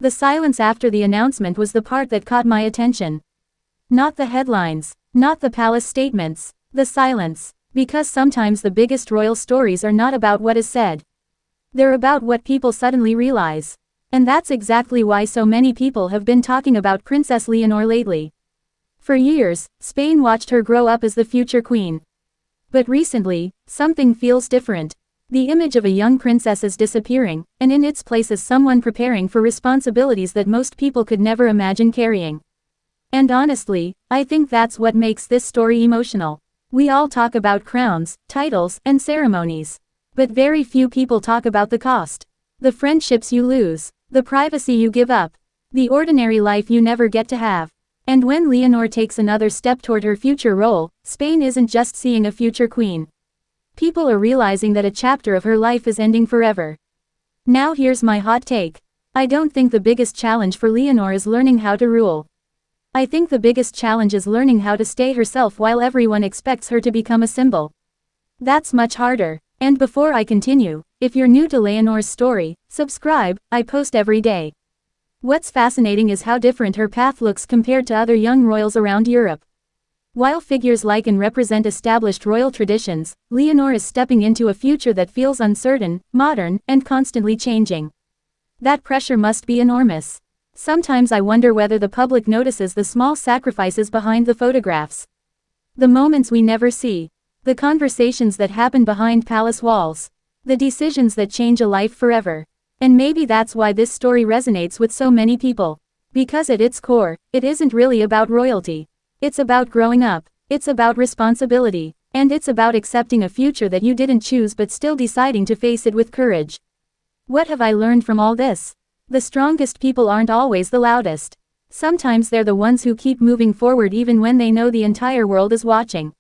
The silence after the announcement was the part that caught my attention. Not the headlines, not the palace statements, the silence. Because sometimes the biggest royal stories are not about what is said. They're about what people suddenly realize. And that's exactly why so many people have been talking about Princess Leonor lately. For years, Spain watched her grow up as the future queen. But recently, something feels different. The image of a young princess is disappearing, and in its place is someone preparing for responsibilities that most people could never imagine carrying. And honestly, I think that's what makes this story emotional. We all talk about crowns, titles, and ceremonies. But very few people talk about the cost. The friendships you lose, the privacy you give up, the ordinary life you never get to have. And when Leonor takes another step toward her future role, Spain isn't just seeing a future queen. People are realizing that a chapter of her life is ending forever. Now here's my hot take. I don't think the biggest challenge for Leonor is learning how to rule. I think the biggest challenge is learning how to stay herself while everyone expects her to become a symbol. That's much harder. And before I continue, if you're new to Leonor's story, subscribe, I post every day. What's fascinating is how different her path looks compared to other young royals around Europe. While figures like and represent established royal traditions, Leonor is stepping into a future that feels uncertain, modern, and constantly changing. That pressure must be enormous. Sometimes I wonder whether the public notices the small sacrifices behind the photographs. The moments we never see. The conversations that happen behind palace walls. The decisions that change a life forever. And maybe that's why this story resonates with so many people. Because at its core, it isn't really about royalty. It's about growing up. It's about responsibility. And it's about accepting a future that you didn't choose but still deciding to face it with courage. What have I learned from all this? The strongest people aren't always the loudest. Sometimes they're the ones who keep moving forward even when they know the entire world is watching.